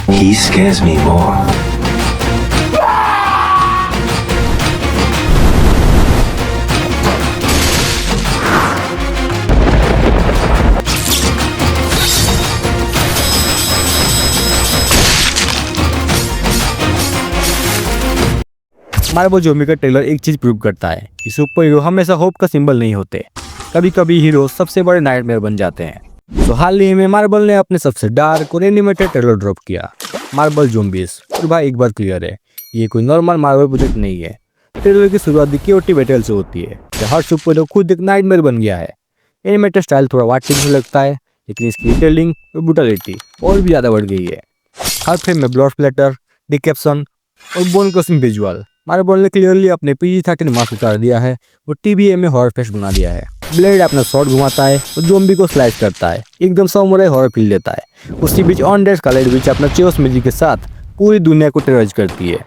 He scares me more. Marvel zombie का trailer एक चीज प्रूव करता है कि सुपर हीरो हमेशा होप का सिंबल नहीं होते। कभी कभी हीरो सबसे बड़े नाइटमेयर बन जाते हैं। तो हाल ही में मार्वल ने अपने सबसे डार्क और एनिमेटेड ट्रेलर ड्रॉप किया, मार्वल ज़ॉम्बीज। और भाई एक बार क्लियर है, ये कोई नॉर्मल मार्वल प्रोजेक्ट नहीं है। ट्रेलर की शुरुआत केओटी बैटल से होती है, हर सुपर हीरो खुद एक नाइटमेयर बन गया है। एनिमेटेड स्टाइल थोड़ा वाटफुल से लगता है, लेकिन इसकी डिटेलिंग और ब्रूटलिटी और भी ज्यादा बढ़ गई है। हर फ्रेम में ब्लड स्प्लैटर, डिकेप्शन और बोन क्रशिंग विजुअल। मार्वल ने क्लियरली अपने PG-13 मास्क उतार दिया है और TVA में हॉरर फेस्ट बना दिया है। ब्लेड अपना शॉट घुमाता है और ज़ॉम्बी को स्लाइस करता है, एकदम सामुराई हॉरर फील देता है। उसी बीच ऑनडेड स्कारलेट विच अपना चेओस मैजिक के साथ पूरी दुनिया को टेरराइज करती है।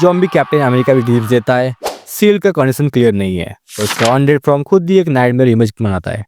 ज़ॉम्बी कैप्टन अमेरिका भी टिप्स देता है। सील का कंडीशन क्लियर नहीं है और उसका ऑनडेड फॉर्म खुद ही एक नाइटमेयर इमेज बनाता है।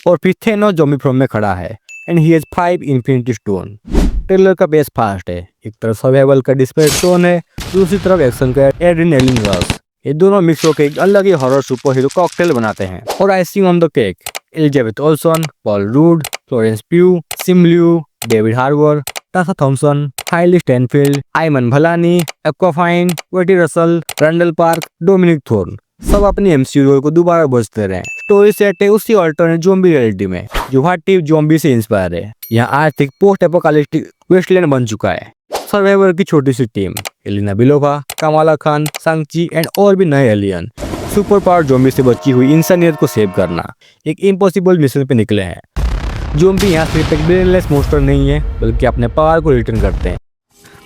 और फिर थेनोस ज़ॉम्बी फॉर्म में खड़ा है and he has 5 infinity stone. Trailer का बेस फास्ट है, एक तरफ सर्वाइवल का डिस्पेयर स्टोन है, दूसरी तरफ एक्शन का एड्रेनालिन रश। ये दोनों मिक्स होकर एक अलग ही हॉरर सुपर हीरो कॉकटेल बनाते हैं। और icing on the cake, Elizabeth Olsen, Paul Rudd, Florence Pugh, Sim Liu, David Harbour, Tessa Thompson, Hailee Steinfeld, Iman Vellani, Awkwafina, Wyatt Russell, Randall Park, Dominique Thorne सब अपनी MCU role को दोबारा बजते रहे। Story set है उसी alternate zombie reality में जो व्हाट इफ ज़ॉम्बी से इंस्पायर है। यहाँ आर्थिक पोस्ट एपोकालिप्टिक वेस्टलैंड बन चुका है। सर्वाइवर की छोटी सी team, Yelena Belova, Kamala Khan, Shang-Chi and और भी नए एलियन सुपर पावर ज़ॉम्बी से बची हुई इंसानियत को सेव करना एक इम्पॉसिबल मिशन पे निकले हैं। ज़ॉम्बी यहाँ सिर्फ एक ब्रेनलेस मॉन्स्टर नहीं है, बल्कि अपने पावर को रिटर्न करते हैं।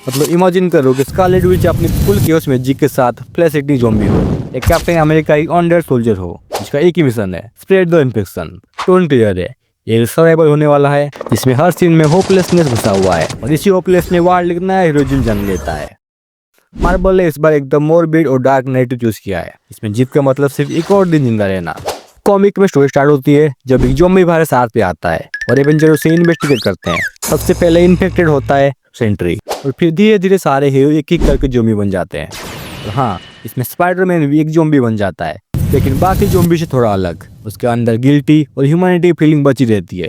मतलब इमेजिन करो कि स्कारलेट विच अपनी फुल केओस मैजिक के साथ फ्लैश ईटिंग ज़ॉम्बी हो, एक कैप्टन अमेरिका एक ऑनडेड सोल्जर हो जिसका एक ही मिशन है, spread the infection. Tone clear है, ये सर्वाइवल होने वाला है जिसमें हर सीन में होपलेसनेस घुसा हुआ है और इसी होपलेस में वार्ड एक नया हीरोइज्म जन्म लेता है। मार्वल ने इस बार एकदम मोरबिड और डार्क नैरेटिव चूज किया है। इसमें जीत का मतलब सिर्फ एक और दिन जिंदा रहना। कॉमिक में स्टोरी स्टार्ट होती है जब एक ज़ॉम्बी वायरस अर्थ पे आता है और एवेंजर उसे इन्वेस्टिगेट करते हैं। सबसे पहले इन्फेक्टेड होता है सेंट्री और फिर धीरे धीरे सारे हीरो एक एक करके ज़ॉम्बी बन जाते हैं। और हाँ, इसमें स्पाइडरमैन भी एक ज़ॉम्बी बन जाता है, लेकिन बाकी ज़ॉम्बी से थोड़ा अलग। उसके अंदर गिल्टी और ह्यूमैनिटी फीलिंग बची रहती है।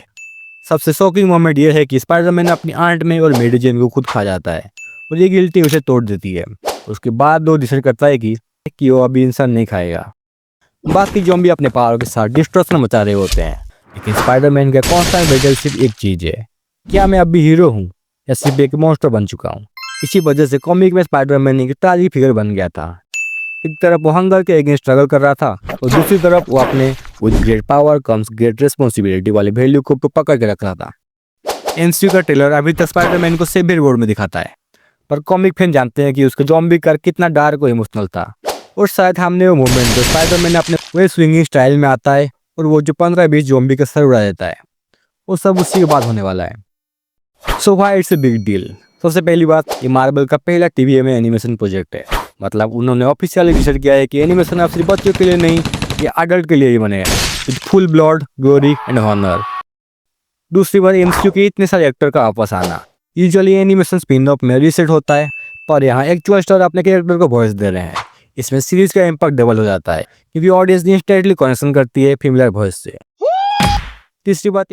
सबसे शॉकिंग मोमेंट यह है कि स्पाइडरमैन अपनी आंट में और मेरी जेन को खुद खा जाता है और ये गिल्टी उसे तोड़ देती है। उसके बाद वो डिसाइड करता है कि वो अभी इंसान नहीं खाएगा। बाकी ज़ॉम्बी अपने पावर के साथ डिस्ट्रक्शन मचा रहे होते हैं, लेकिन स्पाइडरमैन का कांस्टेंट बैटल सिर्फ एक चीज है, क्या मैं अभी हीरो हूँ या सिर्फ एक मॉन्स्टर बन चुका हूँ। इसी वजह से कॉमिक में स्पाइडरमैन एक ट्रैजिक फिगर बन गया था। एक तरफ वो हंगर के अगेंस्ट स्ट्रगल कर रहा था और दूसरी तरफ वो अपने with great power comes great responsibility वाले वैल्यू को पकड़ के रख रहा था। MCU का ट्रेलर अभी तक स्पाइडरमैन को सेवियर रोड में दिखाता है, पर कॉमिक फैन जानते हैं कि उसका ज़ॉम्बी कर कितना डार्क और इमोशनल था। और शायद हमने वो मोमेंट जो स्पाइडरमैन अपने वे स्विंगिंग स्टाइल में आता है और वो जो 15-20 ज़ॉम्बी का सर उड़ा देता है, वो सब उसी के बाद होने वाला है। So why it's a big deal. सबसे पहली बात, ये मार्वल का पहला TVA में एनिमेशन प्रोजेक्ट है। मतलब उन्होंने ऑफिशियली डिसाइड किया है कि एनिमेशन अब सिर्फ बच्चों के लिए नहीं, ये अडल्ट के लिए ही बने with full blood, glory and honour. दूसरी बात, MCU के इतने सारे एक्टर का वापस आना। यूजुअली एनिमेशन स्पिन ऑफ में रीसेट होता है, पर यहाँ एक्चुअल स्टार अपने कैरेक्टर को वॉइस दे रहे हैं। इसमें सीरीज का इम्पैक्ट डबल हो जाता है क्योंकि ऑडियंस इंस्टेंटली कनेक्शन करती है फेमिलियर वॉइस से। तीसरी बात,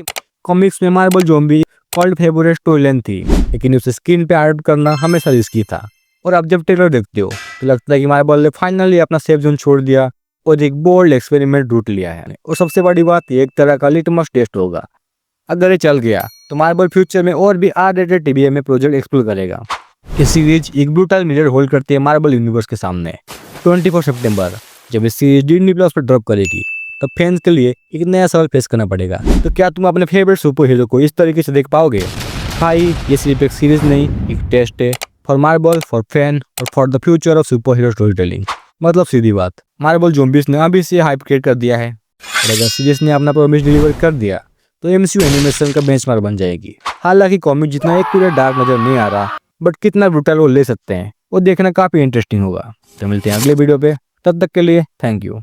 कॉमिक्स में Marvel zombie called favourite story line थी, लेकिन उसे स्क्रीन पे ऐड करना हमेशा रिस्की था। और अब जब ट्रेलर देखते हो तो लगता है कि मार्वल ने फाइनली अपना सेफ जोन छोड़ दिया और एक बोल्ड एक्सपेरिमेंट रूट लिया है। और सबसे बड़ी बात, ये एक तरह का लिटमस टेस्ट होगा। अगर ये चल गया तो मार्वल फ्यूचर में और भी R-rated TVA में प्रोजेक्ट एक्सप्लोर करेगा। ये सीरीज एक ब्रूटल मिरर होल्ड करती है मार्वल यूनिवर्स के सामने। 24 सितंबर जब इस सीरीज Disney+ पर ड्रॉप करेगी, तब फैंस के लिए एक नया सवाल फेस करना पड़ेगा। तो क्या तुम अपने फेवरेट सुपर हीरो को इस तरीके से देख पाओगे? भाई, ये सिर्फ एक सीरीज नहीं, एक टेस्ट है फॉर मार्वल, फॉर फैन और for the future of super hero story telling. मतलब सीधी बात, मार्वल ज़ॉम्बीज ने अभी से हाइप क्रिएट कर दिया है और अगर सीरीज ने अपना प्रॉमिस डिलीवर कर दिया तो MCU एनिमेशन का बेंचमार्क बन जाएगी। हालांकि कॉमिक जितना एक पूरा डार्क नजर नहीं आ रहा, बट कितना ब्रूटल वो ले सकते हैं वो देखना काफी इंटरेस्टिंग होगा। तो मिलते हैं अगले वीडियो पे, तब तक के लिए थैंक यू।